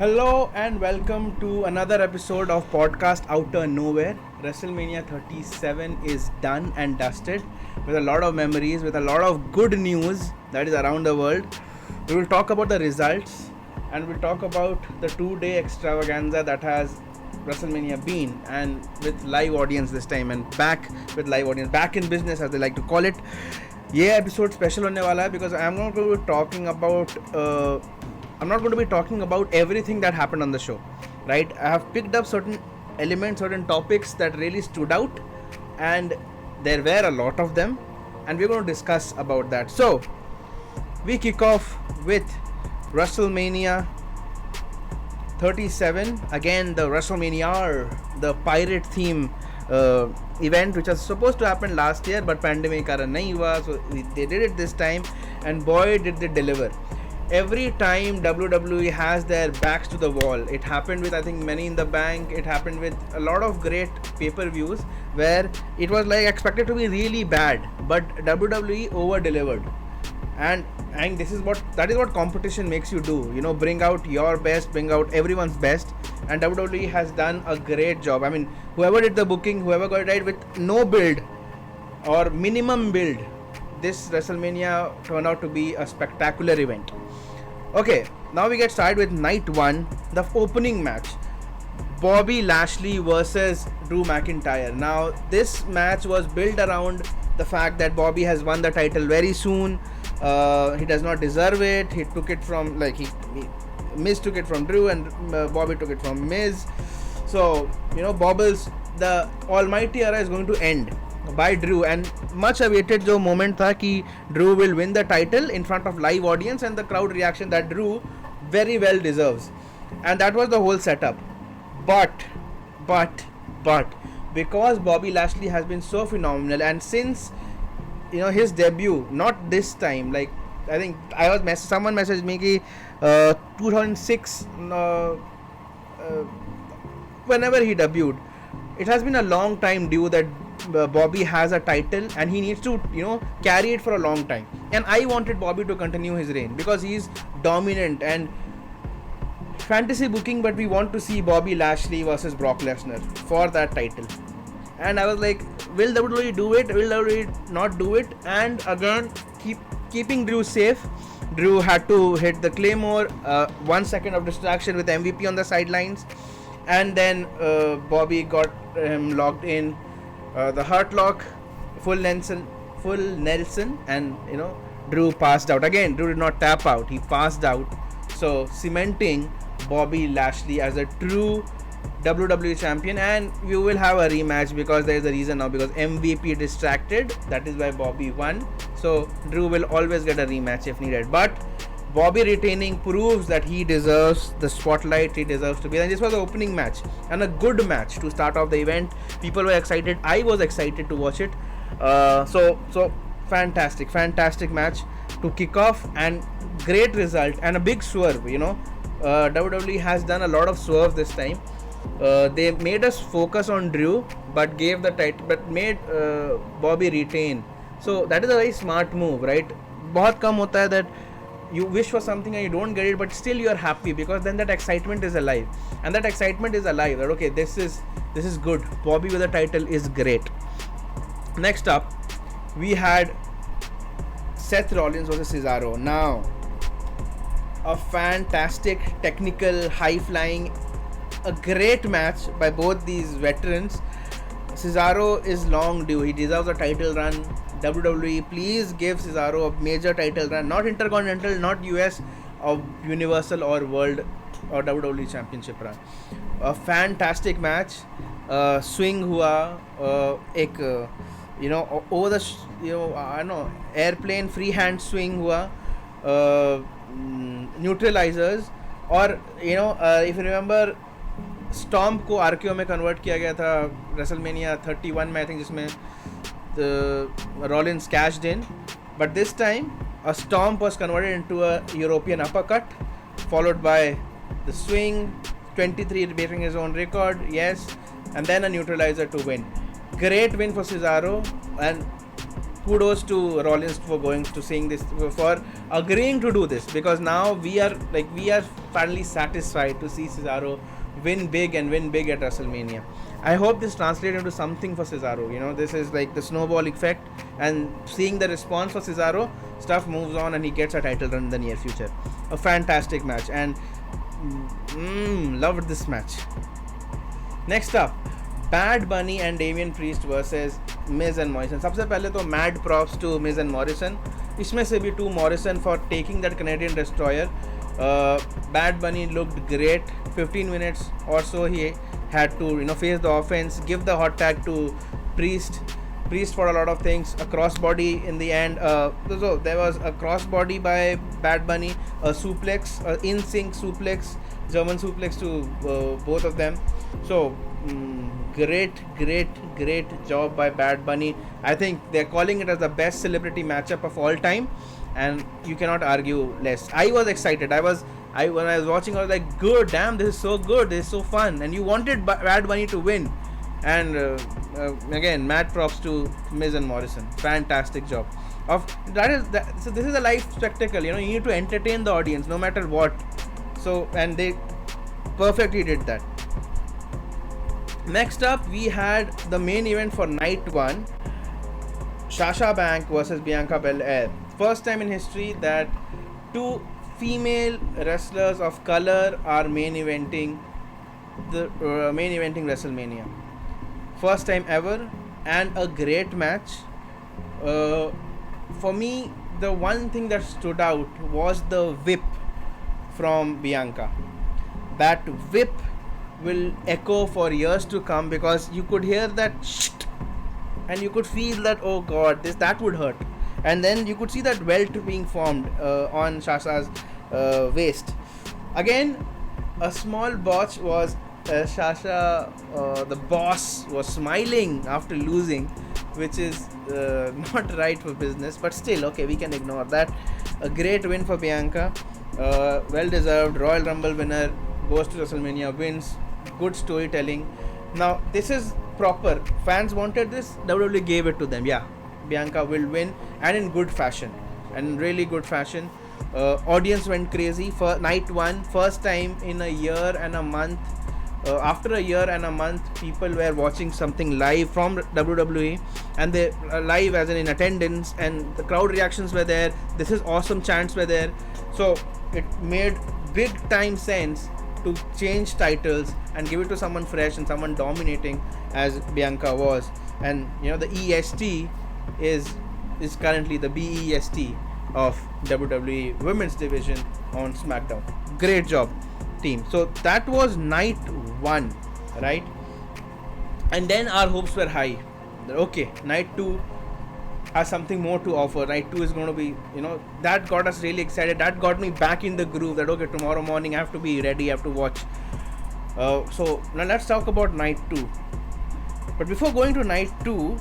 Hello and welcome to another episode of Podcast Outer Nowhere. WrestleMania 37 is done and dusted with a lot of memories, with a lot of good news that is around the world. We will talk about the results and we'll talk about the 2-day extravaganza that has WrestleMania been, and with live audience this time, and back with live audience, back in business as they like to call it. ये episode special होने वाला है because I'm not going to be talking about everything that happened on the show, right? I have picked up certain elements, certain topics that really stood out, and there were a lot of them, and we're going to discuss about that. So we kick off with WrestleMania 37, again the WrestleMania, the pirate theme event, which was supposed to happen last year but pandemic karan nahi hua, so they did it this time, and boy did they deliver. Every time WWE has their backs to the wall. It happened with, I think, Money in the Bank. It happened with a lot of great pay-per-views where it was like expected to be really bad, but WWE over-delivered. And that is what competition makes you do. You know, bring out your best, bring out everyone's best. And WWE has done a great job. I mean, whoever did the booking, whoever got it right with no build or minimum build, this WrestleMania turned out to be a spectacular event. Okay, now we get started with night one, the opening match. Bobby Lashley versus Drew McIntyre. Now, this match was built around the fact that Bobby has won the title very soon. He does not deserve it. He took it from, Miz took it from Drew, and Bobby took it from Miz. So, Bobbles, the almighty era is going to end by Drew, and much awaited जो moment था कि Drew will win the title in front of live audience and the crowd reaction that Drew very well deserves, and that was the whole setup. But because Bobby Lashley has been so phenomenal, and since his debut, not this time, like I think someone messaged me कि 2006 whenever he debuted, it has been a long time due that Bobby has a title and he needs to carry it for a long time, and I wanted Bobby to continue his reign because he's dominant and fantasy booking, but we want to see Bobby Lashley versus Brock Lesnar for that title. And I was like, will WWE do it, will WWE not do it? And again, keeping Drew safe, Drew had to hit the Claymore, 1 second of distraction with MVP on the sidelines, and then Bobby got him locked in, the Hurt Lock, full Nelson, and Drew passed out. Again, Drew did not tap out, he passed out, so cementing Bobby Lashley as a true WWE champion. And you will have a rematch because there is a reason now, because MVP distracted, that is why Bobby won. So Drew will always get a rematch if needed, but Bobby retaining proves that he deserves the spotlight, he deserves to be. And this was the opening match and a good match to start off the event. People were excited, I was excited to watch it. So fantastic match to kick off, and great result and a big swerve. WWE has done a lot of swerves this time. They made us focus on Drew but gave the title, but made Bobby retain. So that is a very smart move, right? बहुत कम होता है that you wish for something and you don't get it, but still you are happy because then that excitement is alive, and that excitement is alive that okay, this is good. Bobby with the title is great. Next up, we had Seth Rollins versus Cesaro. Now, a fantastic, technical, high-flying, a great match by both these veterans. Cesaro is long due. He deserves a title run. WWE, please give Cesaro a major title run. Not Intercontinental, not US, or Universal or World or WWE Championship run. A fantastic match. Swing hua. Over the I don't know, airplane freehand swing hua. Neutralizers, और if you remember, Stomp को RKO में convert किया गया था WrestleMania 31 में, I think, जिसमें Rollins cashed in, but this time a Stomp was converted into a European uppercut followed by the swing, 23 breaking his own record, yes, and then a neutralizer to win. Great win for Cesaro, and kudos to Rollins for going to seeing this, for agreeing to do this, because now we are finally satisfied to see Cesaro win big and win big at WrestleMania. I hope this translates into something for Cesaro. You know, this is like the snowball effect, and seeing the response for Cesaro, stuff moves on and he gets a title run in the near future. A fantastic match, and loved this match. Next up, Bad Bunny and Damian Priest versus Miz and Morrison. सबसे पहले तो mad props to Miz and Morrison. इसमें से भी to Morrison for taking that Canadian Destroyer. Bad Bunny looked great. 15 minutes or so he had to face the offense, give the hot tag to Priest for a lot of things, a crossbody in the end. So there was a crossbody by Bad Bunny, a suplex, in sync suplex, German suplex to both of them. So great job by Bad Bunny. I think they're calling it as the best celebrity matchup of all time, and you cannot argue less. I was excited. When I was watching, I was like, good, damn, this is so good, this is so fun, and you wanted Bad Bunny to win. And again, mad props to Miz and Morrison. Fantastic job. So this is a live spectacle. You need to entertain the audience no matter what. So, and they perfectly did that. Next up, we had the main event for night 1. Sasha Banks versus Bianca Belair. First time in history that 2 female wrestlers of color are main eventing WrestleMania. First time ever, and a great match. For me, the one thing that stood out was the whip from Bianca. That whip will echo for years to come, because you could hear that shit, and you could feel that, oh god, that would hurt. And then you could see that welt being formed on Sasha's waist. Again, a small botch was Sasha, the boss, was smiling after losing, which is not right for business, but still, okay, we can ignore that. A great win for Bianca, well deserved. Royal Rumble winner, goes to WrestleMania, wins. Good storytelling. Now this is proper. Fans wanted this, WWE gave it to them. Yeah, Bianca will win, and in good fashion, and really good fashion. Audience went crazy for night 1. First time in a year and a month. After a year and a month, people were watching something live from WWE, and they live as in attendance, and the crowd reactions were there. This is awesome chants were there. So it made big time sense to change titles and give it to someone fresh and someone dominating as Bianca was. And the EST is currently the BEST of WWE Women's Division on SmackDown. Great job, team. So that was night 1, right? And then our hopes were high. Okay, night 2 has something more to offer. Night 2 is going to be, that got us really excited. That got me back in the groove that, okay, tomorrow morning I have to be ready, I have to watch. So now let's talk about night 2. But before going to night 2,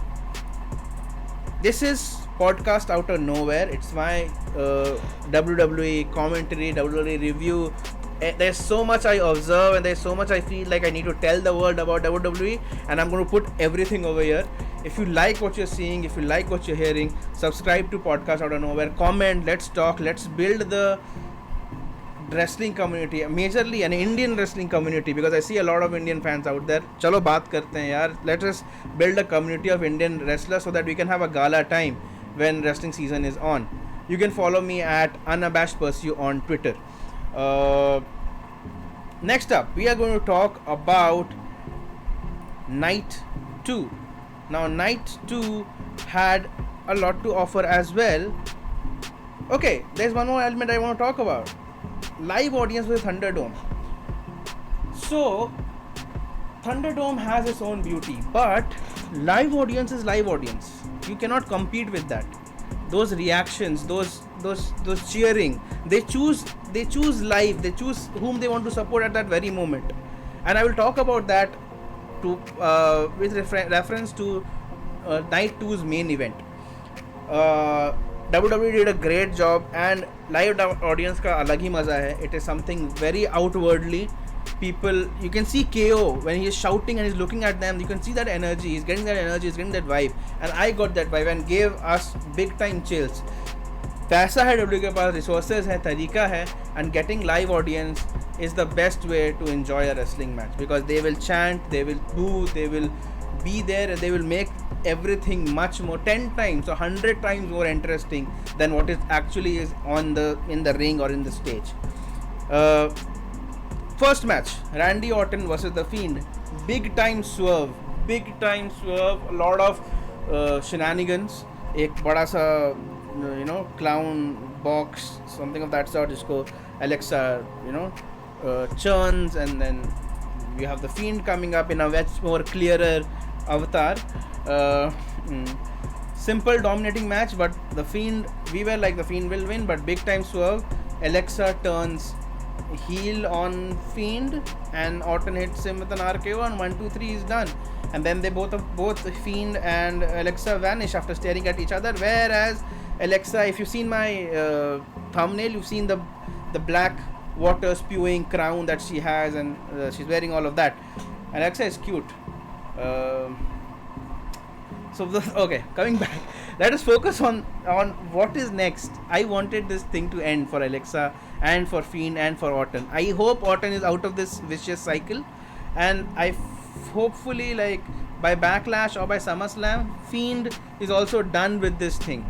this is podcast out of nowhere. It's my WWE commentary, WWE review. There's so much I observe, and there's so much I feel like I need to tell the world about WWE, and I'm going to put everything over here. If you like what you're seeing, if you like what you're hearing, subscribe to podcast out of nowhere, comment, let's talk, let's build the wrestling community, majorly an Indian wrestling community, because I see a lot of Indian fans out there. Chalo baat karte hain yaar. Let us build a community of Indian wrestlers so that we can have a gala time when wrestling season is on. You can follow me at Unabashed Pursue on Twitter. Next up, we are going to talk about night 2. Now night 2 had a lot to offer as well. Okay, there's one more element I want to talk about. Live audience with Thunderdome. So Thunderdome has its own beauty, but live audience is live audience. You cannot compete with that. Those reactions, those cheering, they choose live, they choose whom they want to support at that very moment. And I will talk about that with reference to night 2's main event. WWE did a great job, and live audience का अलग ही मजा है. It is something very outwardly people, you can see KO when he is shouting and he's looking at them, you can see that energy, he's getting that energy, he's getting that vibe, and I got that vibe and gave us big time chills. पैसा है W के पास, resources है, तरीका है, and getting live audience is the best way to enjoy a wrestling match, because they will chant, they will boo, they will be there, and they will make everything much more 10 times or 100 times more interesting than what it actually is in the ring or in the stage. First match, Randy Orton versus The Fiend. Big time swerve, a lot of shenanigans. एक बड़ा सा clown box, something of that sort, जिसको Alexa churns, and then you have The Fiend coming up in a much more clearer avatar. Simple dominating match, but The Fiend, we were like The Fiend will win, but big time swerve. Alexa turns heel on Fiend and Orton hits him with an RKO, and 1 2 3 is done, and then they both Fiend and Alexa vanish after staring at each other, whereas Alexa, if you've seen my thumbnail, you've seen the black water spewing crown that she has, and she's wearing all of that. Alexa is cute. Okay, coming back, let us focus on what is next. I wanted this thing to end for Alexa and for Fiend and for Orton. I hope Orton is out of this vicious cycle, and hopefully, like, by Backlash or by SummerSlam, Fiend is also done with this thing.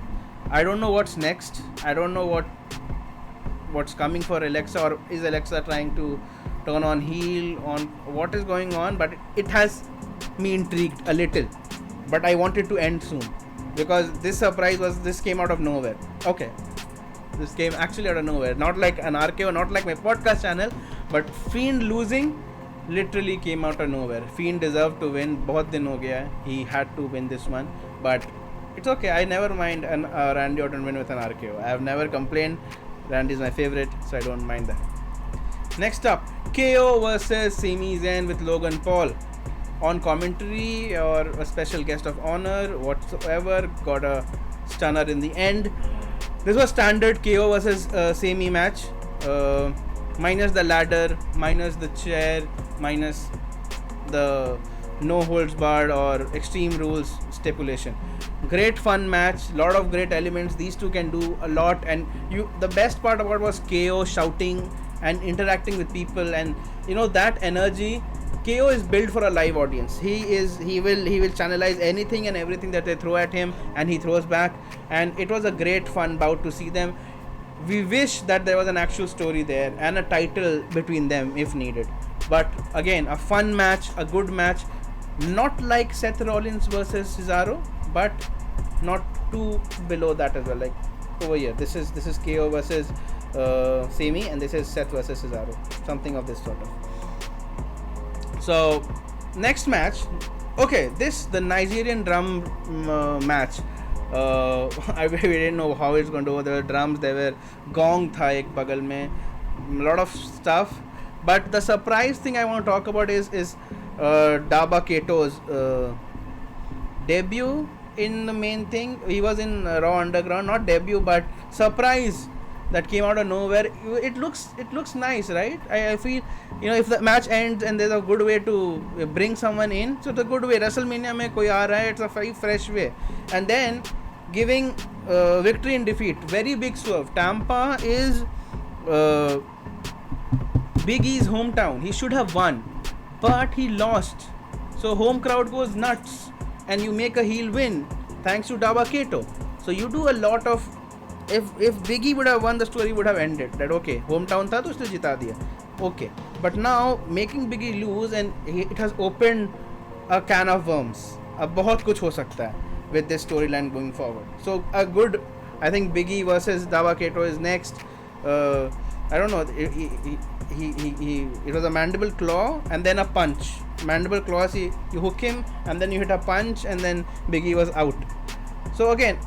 I don't know what's next. I don't know what's coming for Alexa, or is Alexa trying to turn on heel, on what is going on, but it has me intrigued a little. But I want it to end soon, because this came out of nowhere. Okay, this came actually out of nowhere, not like an RKO, not like my podcast channel, but Fiend losing literally came out of nowhere. Fiend deserved to win. बहुत दिन हो गया है. He had to win this one, but it's okay. I never mind an Randy Orton win with an RKO. I have never complained. Randy is my favorite, so I don't mind that. Next up, KO versus Sami Zayn with Logan Paul. On commentary or a special guest of honor whatsoever, got a stunner in the end. This was standard KO versus Sami match, minus the ladder, minus the chair, minus the no holds barred or extreme rules stipulation. Great fun match, lot of great elements. These two can do a lot, and the best part about was KO shouting and interacting with people, and that energy. KO is built for a live audience. He will channelize anything and everything that they throw at him, and he throws back, and it was a great fun bout to see them. We wish that there was an actual story there and a title between them if needed. But again, a fun match, a good match, not like Seth Rollins versus Cesaro, but not too below that as well. Like over here, this is KO versus Sami, and this is Seth versus Cesaro, something of this sort of. So next match, okay, the Nigerian drum match. We didn't know how it's going to go. There were drums, there were gong tha ek bagal mein, a lot of stuff. But the surprise thing I want to talk about is Daba Keto's debut in the main thing. He was in Raw Underground, not debut, but surprise that came out of nowhere. It looks nice, right? I feel, if the match ends and there's a good way to bring someone in, so it's a good way. WrestleMania mein koi aa raha hai, it's a very fresh way. And then giving victory in defeat, very big swerve. Tampa is Big E's hometown. He should have won, but he lost. So home crowd goes nuts, and you make a heel win thanks to Daba Keto. So you do a lot of. If Big E would have won, the story would have ended. That okay, hometown tha to usne jita diya. Okay, but now making Big E lose, and it has opened a can of worms. Ab bahut kuch ho sakta hai with this storyline going forward. So a good, I think Big E versus Daba Keto is next. I don't know. It was a mandible claw and then a punch. Mandible claws, you hook him and then you hit a punch, and then Big E was out. So again,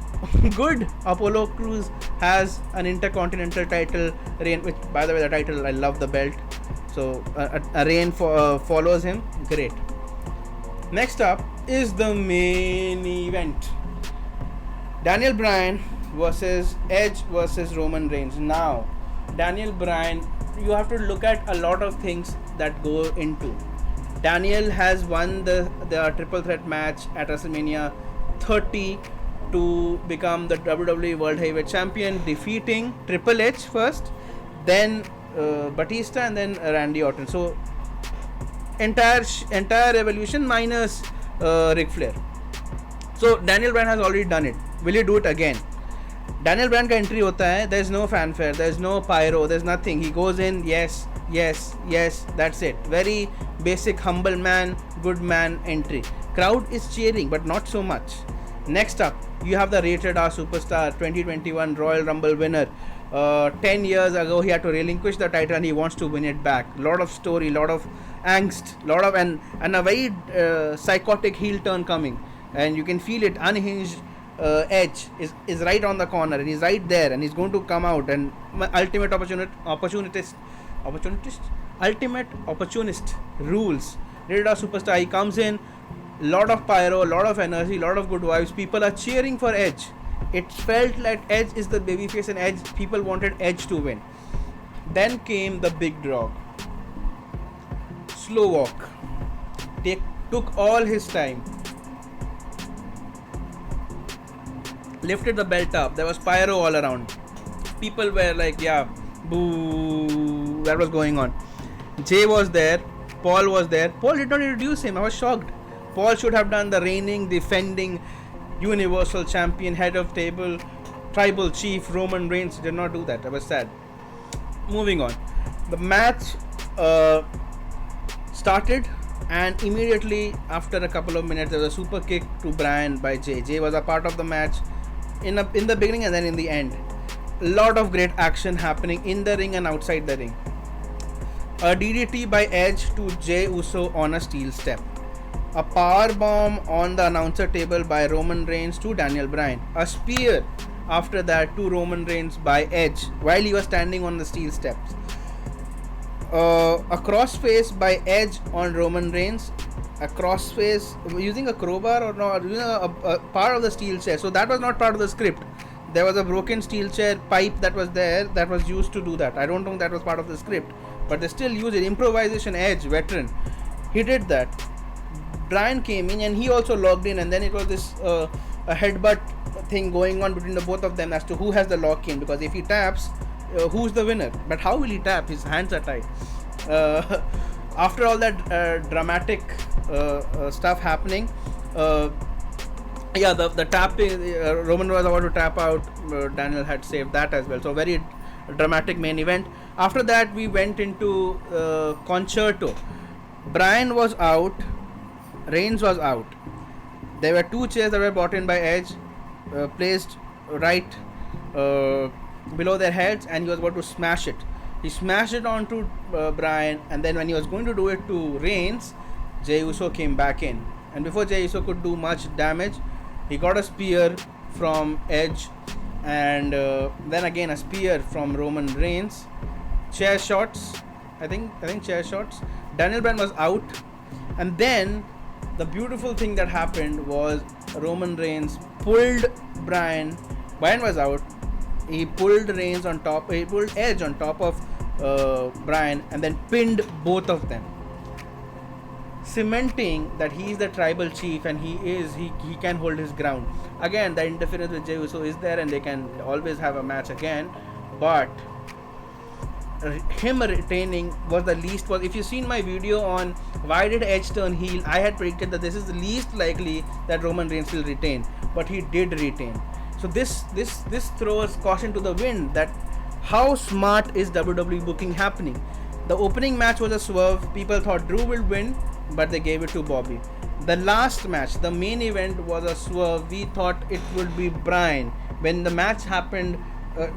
good. Apollo Crews has an intercontinental title reign, which, by the way, the title, I love the belt. So a reign follows him. Great. Next up is the main event. Daniel Bryan versus Edge versus Roman Reigns. Now, Daniel Bryan, you have to look at a lot of things that go into. Daniel has won the triple threat match at WrestleMania 30 to become the WWE World Heavyweight Champion, defeating Triple H first, then Batista, and then Randy Orton. So entire evolution minus Ric Flair. So Daniel Bryan has already done it. Will he do it again? Daniel Bryan का entry होता है. There's no fanfare. There's no pyro. There's nothing. He goes in. Yes, yes, yes. That's it. Very basic, humble man, good man entry. Crowd is cheering, but not so much. Next up, you have the Rated R Superstar 2021 Royal Rumble winner. 10 years ago, he had to relinquish the title and he wants to win it back. Lot of story, lot of angst, lot of and a very psychotic heel turn coming. And you can feel it. Unhinged Edge is right on the corner and he's right there and he's going to come out, and ultimate opportunist rules. Rated R Superstar, he comes in, lot of pyro, lot of energy, lot of good vibes. People are cheering for Edge. It felt like Edge is the babyface and Edge, people wanted Edge to win. Then came the big dog. Slow walk. Took all his time. Lifted the belt up. There was pyro all around. People were like, yeah, boo. That was going on. Jay was there. Paul was there. Paul did not introduce him. I was shocked. Paul should have done the reigning, defending Universal Champion, head of table, tribal chief Roman Reigns. Did not do that. I was sad. Moving on. The match started, and immediately after a couple of minutes, there was a super kick to Bryan by Jay. Jay was a part of the match in the beginning and then in the end. A lot of great action happening in the ring and outside the ring. A DDT by Edge to Jey Uso on a steel step. A power bomb on the announcer table by Roman Reigns to Daniel Bryan. A spear after that to Roman Reigns by Edge while he was standing on the steel steps. A crossface by Edge on Roman Reigns. A crossface using a crowbar or not, using a part of the steel chair. So that was not part of the script. There was a broken steel chair pipe that was there that was used to do that. I don't think that was part of the script, but they still used it. Improvisation. Edge, veteran, he did that. Bryan came in and he also logged in, and then it was this a headbutt thing going on between the both of them as to who has the lock in, because if he taps, who's the winner? But how will he tap? His hands are tied. After all that dramatic stuff happening, the tapping, Roman was about to tap out, Daniel had saved that as well. So very dramatic main event. After that, we went into Concerto. Bryan was out, Reigns was out. There were two chairs that were brought in by Edge, placed right below their heads, and he was about to smash it. He smashed it onto Bryan, and then when he was going to do it to Reigns, Jey Uso came back in. And before Jey Uso could do much damage, he got a spear from Edge, and then again a spear from Roman Reigns. Chair shots, I think chair shots. Daniel Bryan was out, and then the beautiful thing that happened was Roman Reigns pulled Bryan. Bryan was out. He pulled Reigns on top. He pulled Edge on top of Bryan, and then pinned both of them, cementing that he is the tribal chief and he can hold his ground. Again, the interference with Jey Uso is there, and they can always have a match again, but him retaining was the least. Was if you've seen my video on why did Edge turn heel, I had predicted that this is the least likely that Roman Reigns will retain, but he did retain. So this throws caution to the wind that how smart is WWE booking happening. The opening match was a swerve. People thought Drew will win, but they gave it to Bobby. The last match, the main event, was a swerve. We thought it would be Bryan. When the match happened,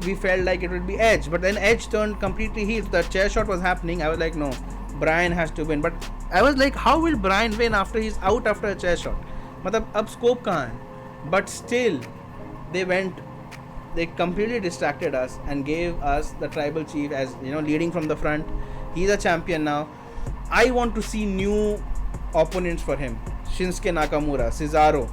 we felt like it would be Edge, but then Edge turned completely heel. The chair shot was happening. I was like, no, Bryan has to win. But I was like, how will Bryan win after he's out after a chair shot? मतलब अब scope कहाँ है? But still, they completely distracted us and gave us the tribal chief as, leading from the front. He's a champion now. I want to see new opponents for him. Shinsuke Nakamura, Cesaro.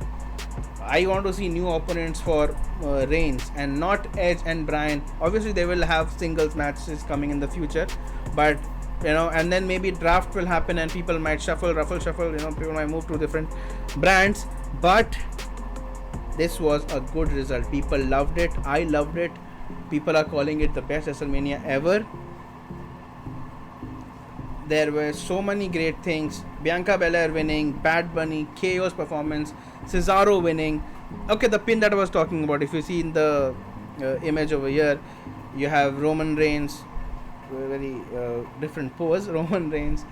I want to see new opponents for Reigns, and not Edge and Bryan. Obviously, they will have singles matches coming in the future, but and then maybe draft will happen and people might shuffle, people might move to different brands. But this was a good result. People loved it. I loved it. People are calling it the best WrestleMania ever. There were so many great things. Bianca Belair winning, Bad Bunny, KO's performance, Cesaro winning. Okay, the pin that I was talking about, if you see in the image over here, you have Roman Reigns, very different pose. Roman Reigns,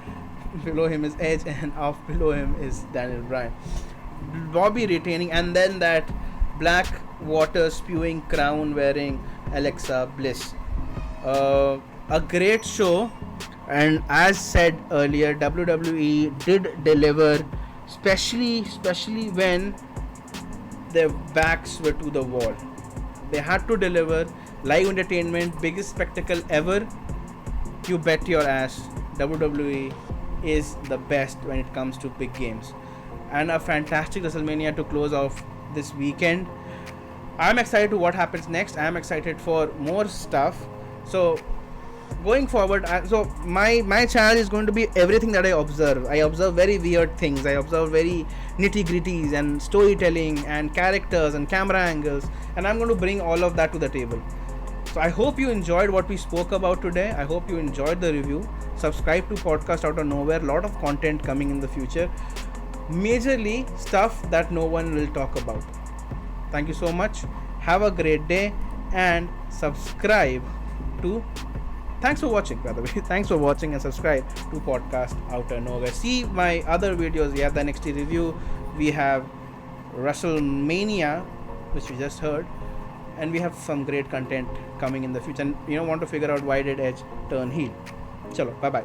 below him is Edge, and off below him is Daniel Bryan. Bobby retaining, and then that black water spewing crown wearing Alexa Bliss. A great show. And as said earlier, WWE did deliver, especially when their backs were to the wall. They had to deliver live entertainment, biggest spectacle ever. You bet your ass, WWE is the best when it comes to big games. And a fantastic WrestleMania to close off this weekend. I'm excited to what happens next. I'm excited for more stuff. So going forward, so my channel is going to be everything that I observe. I observe very weird things. I observe very nitty-gritties and storytelling and characters and camera angles, and I'm going to bring all of that to the table. So I hope you enjoyed what we spoke about today. I hope you enjoyed the review. Subscribe to Podcast Out of Nowhere. A lot of content coming in the future. Majorly stuff that no one will talk about. Thank you so much. Have a great day and subscribe to... Thanks for watching, by the way. Thanks for watching and subscribe to Podcast Outer Nowhere. See my other videos. We have the NXT review. We have WrestleMania, which we just heard. And we have some great content coming in the future. And want to figure out why did Edge turn heel. Chalo, bye-bye.